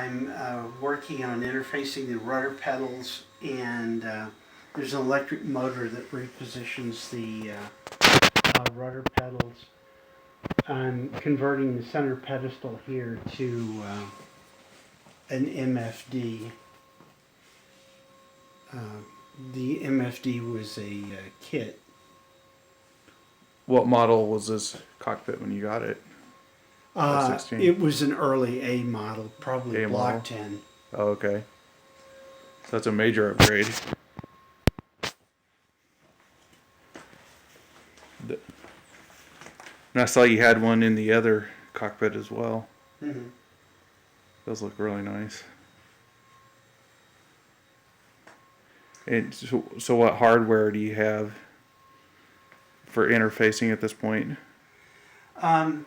I'm working on interfacing the rudder pedals, and there's an electric motor that repositions the rudder pedals. I'm converting the center pedestal here to an MFD. The MFD was a kit. What model was this cockpit when you got it? F-16? It was an early A model, probably A Block model? 10. Oh, okay. So that's a major upgrade. And I saw you had one in the other cockpit as well. Mm-hmm. Those look really nice. And so what hardware do you have for interfacing at this point? I'm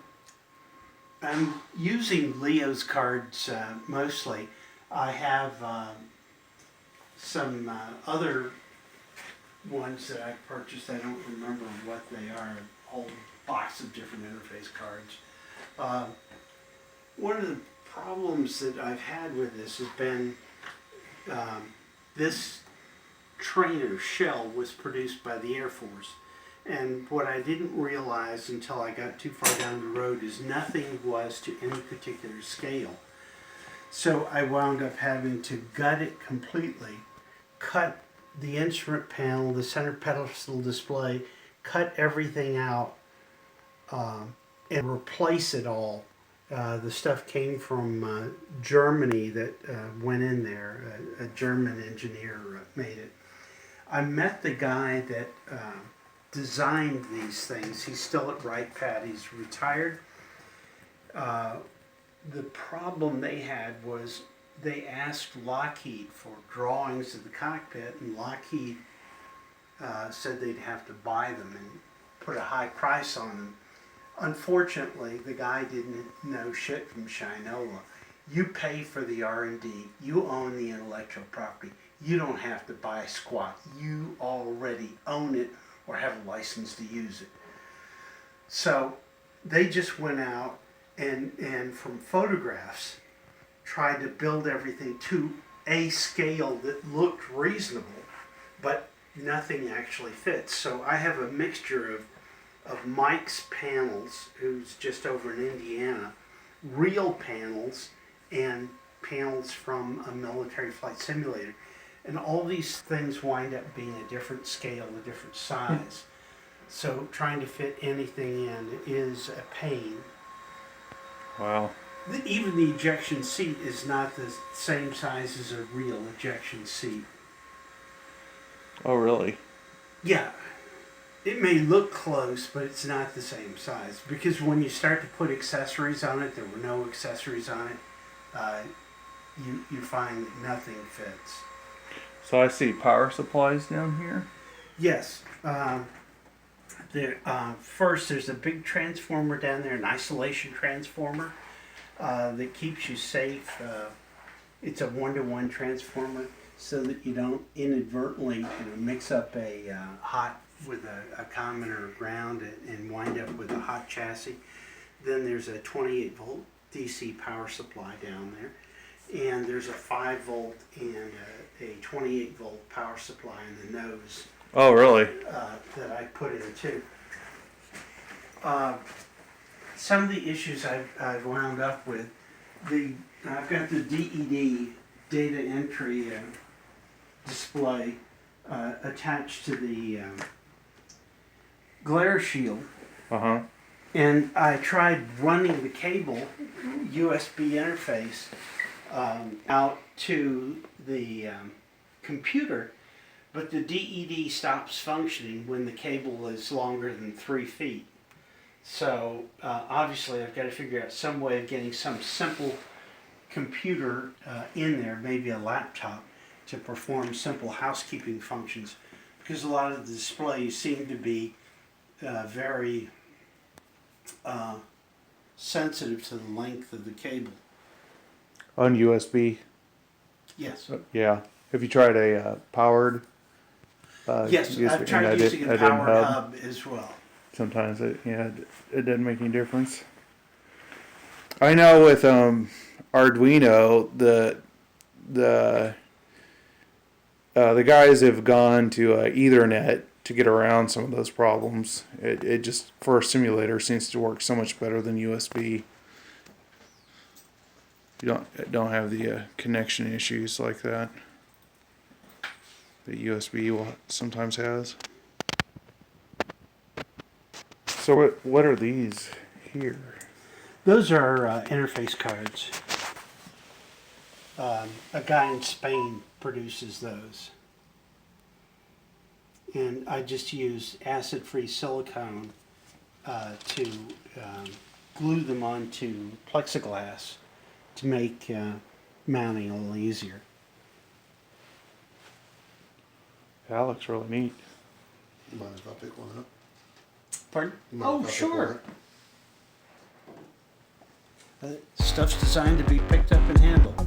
using Leo's cards mostly. I have some other ones that I purchased. I don't remember what they are. A whole box of different interface cards. One of the problems that I've had with this has been this trainer shell was produced by the Air Force. And what I didn't realize until I got too far down the road is nothing was to any particular scale. So I wound up having to gut it completely, cut the instrument panel, the center pedestal display, cut everything out, and replace it all. The stuff came from Germany that went in there. A German engineer made it. I met the guy that designed these things. He's still at Wright Pat. He's retired. The problem they had was they asked Lockheed for drawings of the cockpit, and Lockheed said they'd have to buy them and put a high price on them. Unfortunately, the guy didn't know shit from Shinola. You pay for the R&D. You own the intellectual property. You don't have to buy squat. You already own it or have a license to use it. So they just went out and from photographs tried to build everything to a scale that looked reasonable, but nothing actually fits. So I have a mixture of Mike's panels, who's just over in Indiana, real panels, and panels from a military flight simulator. And all these things wind up being a different scale, a different size. So trying to fit anything in is a pain. Wow. Even the ejection seat is not the same size as a real ejection seat. Oh, really? Yeah. It may look close, but it's not the same size. Because when you start to put accessories on it, there were no accessories on it, you find that nothing fits. So I see power supplies down here. Yes. First, there's a big transformer down there, an isolation transformer that keeps you safe. It's a 1-to-1 transformer so that you don't inadvertently mix up a hot with a common or a ground and wind up with a hot chassis. Then there's a 28 volt DC power supply down there. And there's a 5 volt and a 28 volt power supply in the nose. Oh, really? That I put in too. Some of the issues I've wound up with, I've got the DED data entry display attached to the glare shield. Uh-huh. And I tried running the cable, USB interface, out to the computer, but the DED stops functioning when the cable is longer than 3 feet. So obviously I've got to figure out some way of getting some simple computer in there, maybe a laptop, to perform simple housekeeping functions, because a lot of the displays seem to be very sensitive to the length of the cable. On USB? Yes. Yeah. Have you tried a powered? Yes, USB? I've tried using a powered hub as well. Sometimes it doesn't make any difference. I know with Arduino, the guys have gone to Ethernet to get around some of those problems. It just, for a simulator, seems to work so much better than USB. You don't have the connection issues like that USB will sometimes has. So what are these here? Those are interface cards. A guy in Spain produces those. And I just use acid-free silicone to glue them onto plexiglass to make mounting a little easier. That looks really neat. Mind if I pick one up? Pardon? Mind Oh, if I pick sure. one up? Stuff's designed to be picked up and handled.